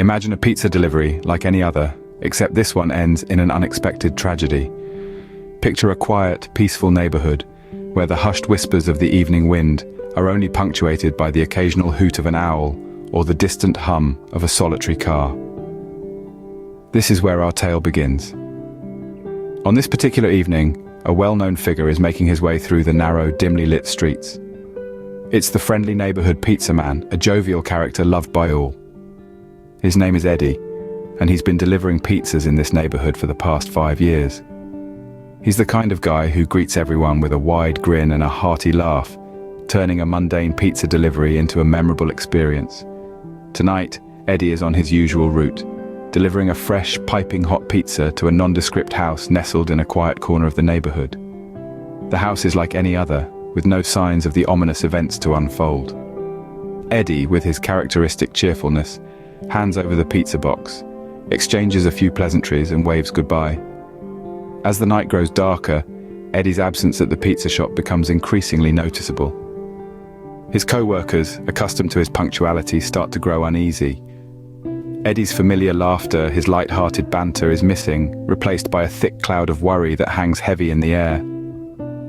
Imagine a pizza delivery like any other, except this one ends in an unexpected tragedy. Picture a quiet, peaceful neighborhood, where the hushed whispers of the evening wind are only punctuated by the occasional hoot of an owl or the distant hum of a solitary car. This is where our tale begins. On this particular evening, a well-known figure is making his way through the narrow, dimly lit streets. It's the friendly neighborhood pizza man, a jovial character loved by all. His name is Eddie, and he's been delivering pizzas in this neighborhood for the past 5 years. He's the kind of guy who greets everyone with a wide grin and a hearty laugh, turning a mundane pizza delivery into a memorable experience. Tonight, Eddie is on his usual route, delivering a fresh, piping hot pizza to a nondescript house nestled in a quiet corner of the neighborhood. The house is like any other, with no signs of the ominous events to unfold. Eddie, with his characteristic cheerfulness, hands over the pizza box, exchanges a few pleasantries and waves goodbye. As the night grows darker, Eddie's absence at the pizza shop becomes increasingly noticeable. His co-workers, accustomed to his punctuality, start to grow uneasy. Eddie's familiar laughter, his light-hearted banter is missing, replaced by a thick cloud of worry that hangs heavy in the air.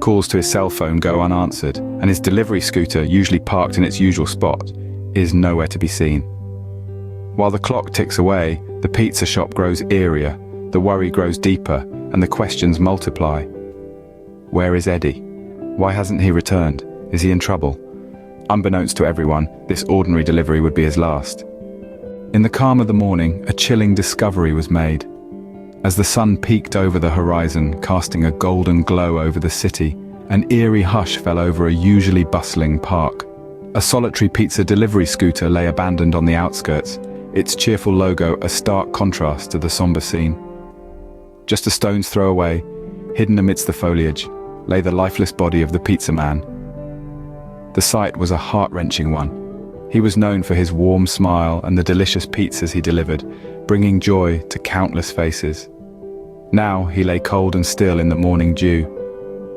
Calls to his cell phone go unanswered, and his delivery scooter, usually parked in its usual spot, is nowhere to be seen. While the clock ticks away, the pizza shop grows eerier, the worry grows deeper, and the questions multiply. Where is Eddie? Why hasn't he returned? Is he in trouble? Unbeknownst to everyone, this ordinary delivery would be his last. In the calm of the morning, a chilling discovery was made. As the sun peeked over the horizon, casting a golden glow over the city, an eerie hush fell over a usually bustling park. A solitary pizza delivery scooter lay abandoned on the outskirts, its cheerful logo a stark contrast to the somber scene. Just a stone's throw away, hidden amidst the foliage, lay the lifeless body of the pizza man. The sight was a heart-wrenching one. He was known for his warm smile and the delicious pizzas he delivered, bringing joy to countless faces. Now he lay cold and still in the morning dew.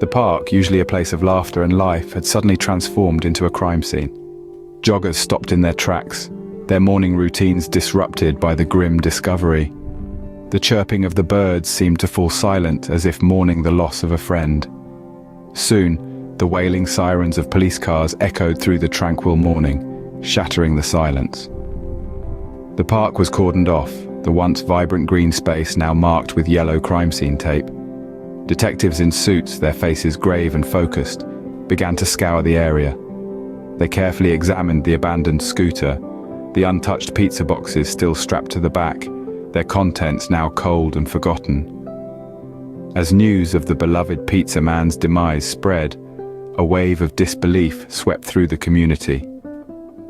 The park, usually a place of laughter and life, had suddenly transformed into a crime scene. Joggers stopped in their tracks, their morning routines disrupted by the grim discovery. The chirping of the birds seemed to fall silent, as if mourning the loss of a friend. Soon, the wailing sirens of police cars echoed through the tranquil morning, shattering the silence. The park was cordoned off, the once vibrant green space now marked with yellow crime scene tape. Detectives in suits, their faces grave and focused, began to scour the area. They carefully examined the abandoned scooter, the untouched pizza boxes still strapped to the back, their contents now cold and forgotten. As news of the beloved pizza man's demise spread, a wave of disbelief swept through the community.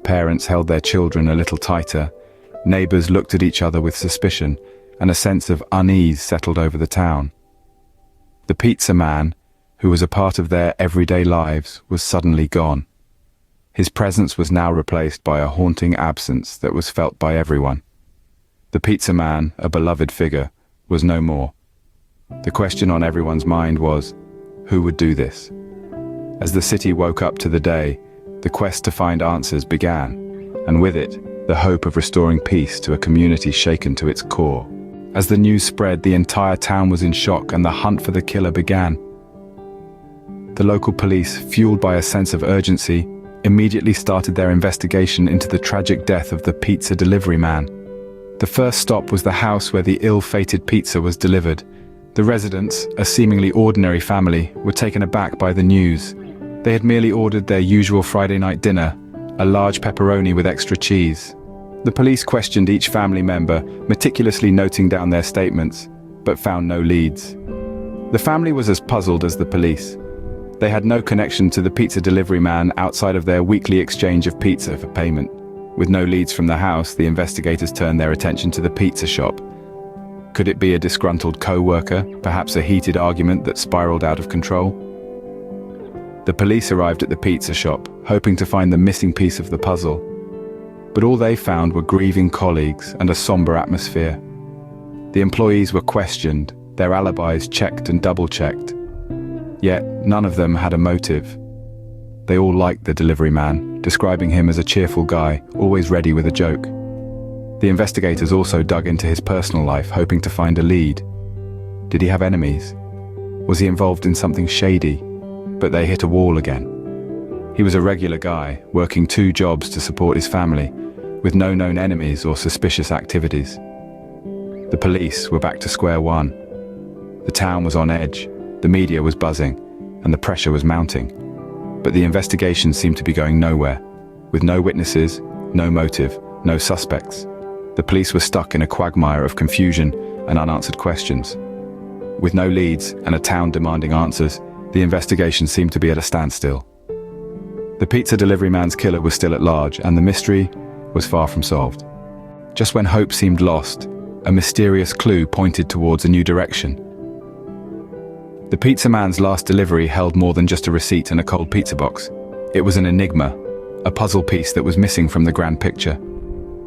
Parents held their children a little tighter, neighbors looked at each other with suspicion, and a sense of unease settled over the town. The pizza man, who was a part of their everyday lives, was suddenly gone. His presence was now replaced by a haunting absence that was felt by everyone. The pizza man, a beloved figure, was no more. The question on everyone's mind was, who would do this? As the city woke up to the day, the quest to find answers began, and with it, the hope of restoring peace to a community shaken to its core. As the news spread, the entire town was in shock and the hunt for the killer began. The local police, fueled by a sense of urgency, immediately started their investigation into the tragic death of the pizza delivery man. The first stop was the house where the ill-fated pizza was delivered. The residents, a seemingly ordinary family, were taken aback by the news. They had merely ordered their usual Friday night dinner, a large pepperoni with extra cheese. The police questioned each family member, meticulously noting down their statements, but found no leads. The family was as puzzled as the police. They had no connection to the pizza delivery man outside of their weekly exchange of pizza for payment. With no leads from the house, the investigators turned their attention to the pizza shop. Could it be a disgruntled co-worker, perhaps a heated argument that spiraled out of control? The police arrived at the pizza shop, hoping to find the missing piece of the puzzle. But all they found were grieving colleagues and a somber atmosphere. The employees were questioned, their alibis checked and double-checked. Yet none of them had a motive. They all liked the delivery man, describing him as a cheerful guy, always ready with a joke. The investigators also dug into his personal life, hoping to find a lead. Did he have enemies? Was he involved in something shady? But they hit a wall again. He was a regular guy, working 2 jobs to support his family, with no known enemies or suspicious activities. The police were back to square one. The town was on edge, the media was buzzing, and the pressure was mounting. But the investigation seemed to be going nowhere. With no witnesses, no motive, no suspects. The police were stuck in a quagmire of confusion and unanswered questions. With no leads and a town demanding answers, the investigation seemed to be at a standstill. The pizza delivery man's killer was still at large, and the mystery was far from solved. Just when hope seemed lost, a mysterious clue pointed towards a new direction. The pizza man's last delivery held more than just a receipt and a cold pizza box. It was an enigma, a puzzle piece that was missing from the grand picture.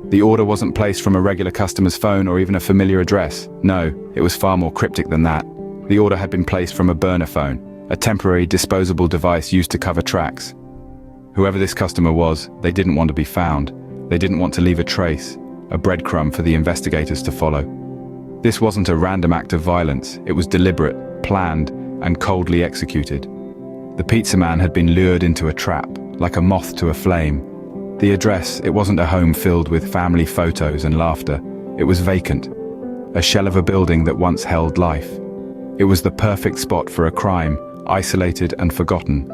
The order wasn't placed from a regular customer's phone or even a familiar address. No, it was far more cryptic than that. The order had been placed from a burner phone, a temporary disposable device used to cover tracks. Whoever this customer was, they didn't want to be found. They didn't want to leave a trace, a breadcrumb for the investigators to follow. This wasn't a random act of violence. It was deliberate, planned, and coldly executed. The pizza man had been lured into a trap, like a moth to a flame. The address, it wasn't a home filled with family photos and laughter. It was vacant, a shell of a building that once held life. It was the perfect spot for a crime, isolated and forgotten.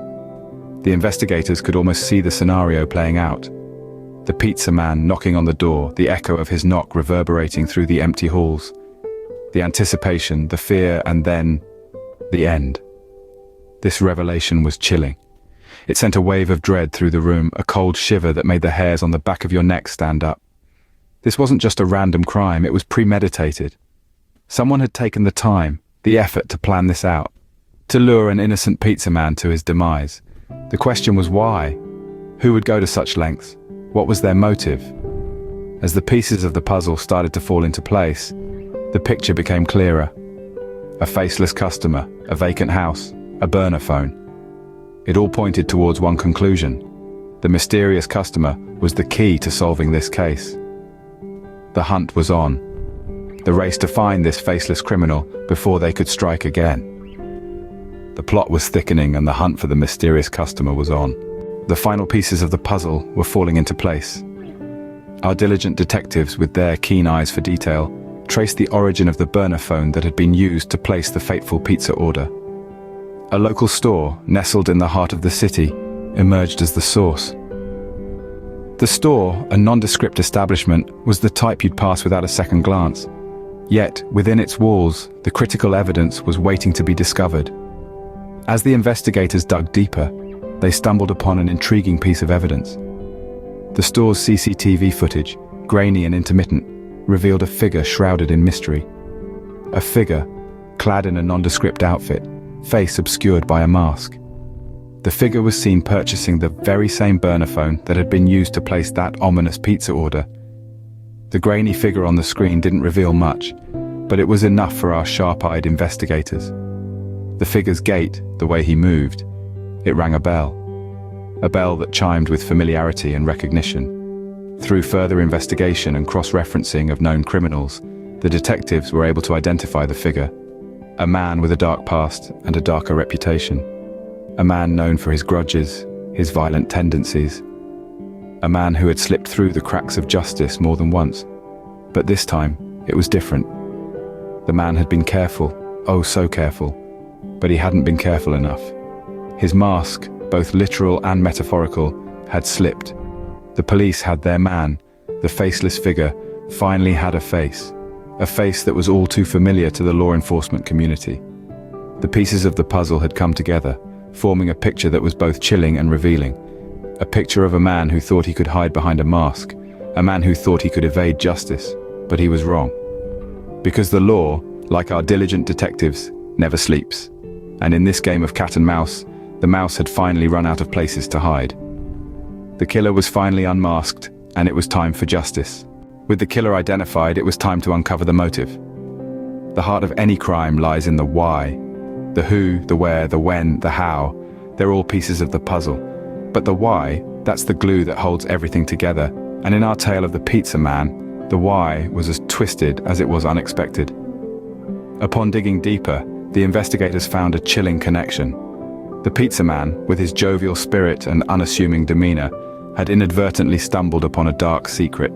The investigators could almost see the scenario playing out. The pizza man knocking on the door, the echo of his knock reverberating through the empty halls. The anticipation, the fear, and then the end. This revelation was chilling. It sent a wave of dread through the room, a cold shiver that made the hairs on the back of your neck stand up. This wasn't just a random crime, it was premeditated. Someone had taken the time, the effort to plan this out, to lure an innocent pizza man to his demise. The question was why? Who would go to such lengths? What was their motive? As the pieces of the puzzle started to fall into place, the picture became clearer. A faceless customer, a vacant house, a burner phone. It all pointed towards one conclusion. The mysterious customer was the key to solving this case. The hunt was on. The race to find this faceless criminal before they could strike again. The plot was thickening and the hunt for the mysterious customer was on. The final pieces of the puzzle were falling into place. Our diligent detectives, with their keen eyes for detail, traced the origin of the burner phone that had been used to place the fateful pizza order. A local store, nestled in the heart of the city, emerged as the source. The store, a nondescript establishment, was the type you'd pass without a second glance. Yet, within its walls, the critical evidence was waiting to be discovered. As the investigators dug deeper, they stumbled upon an intriguing piece of evidence. The store's CCTV footage, grainy and intermittent, revealed a figure shrouded in mystery. A figure, clad in a nondescript outfit, face obscured by a mask. The figure was seen purchasing the very same burner phone that had been used to place that ominous pizza order. The grainy figure on the screen didn't reveal much, but it was enough for our sharp-eyed investigators. The figure's gait, the way he moved, it rang a bell that chimed with familiarity and recognition. Through further investigation and cross-referencing of known criminals, the detectives were able to identify the figure. A man with a dark past and a darker reputation. A man known for his grudges, his violent tendencies. A man who had slipped through the cracks of justice more than once. But this time, it was different. The man had been careful, oh so careful, but he hadn't been careful enough. His mask, both literal and metaphorical, had slipped. The police had their man. The faceless figure finally had a face that was all too familiar to the law enforcement community. The pieces of the puzzle had come together, forming a picture that was both chilling and revealing. A picture of a man who thought he could hide behind a mask, a man who thought he could evade justice, but he was wrong. Because the law, like our diligent detectives, never sleeps. And in this game of cat and mouse, the mouse had finally run out of places to hide. The killer was finally unmasked, and it was time for justice. With the killer identified, it was time to uncover the motive. The heart of any crime lies in the why. The who, the where, the when, the how, they're all pieces of the puzzle. But the why, that's the glue that holds everything together. And in our tale of the pizza man, The why was as twisted as it was unexpected. Upon digging deeper, the investigators found a chilling connection. The pizza man, with his jovial spirit and unassuming demeanor, had inadvertently stumbled upon a dark secret.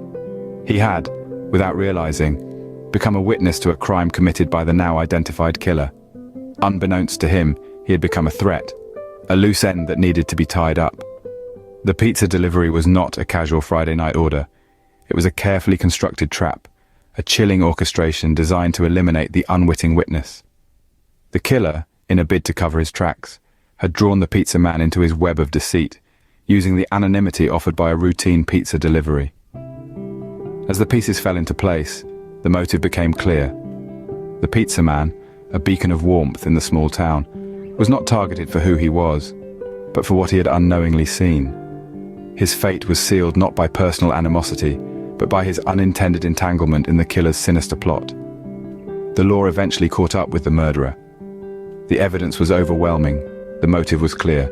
He had, without realizing, become a witness to a crime committed by the now identified killer. Unbeknownst to him, he had become a threat, a loose end that needed to be tied up. The pizza delivery was not a casual Friday night order. It was a carefully constructed trap, a chilling orchestration designed to eliminate the unwitting witness. The killer, in a bid to cover his tracks, had drawn the pizza man into his web of deceit, using the anonymity offered by a routine pizza delivery. As the pieces fell into place, the motive became clear. The pizza man, a beacon of warmth in the small town, was not targeted for who he was, but for what he had unknowingly seen. His fate was sealed not by personal animosity, but by his unintended entanglement in the killer's sinister plot. The law eventually caught up with the murderer. The evidence was overwhelming, the motive was clear,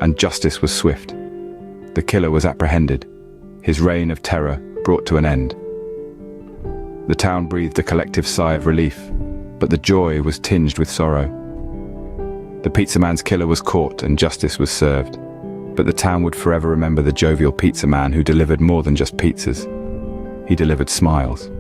and justice was swift. The killer was apprehended, his reign of terror brought to an end. The town breathed a collective sigh of relief, but the joy was tinged with sorrow. The pizza man's killer was caught and justice was served, but the town would forever remember the jovial pizza man who delivered more than just pizzas. He delivered smiles.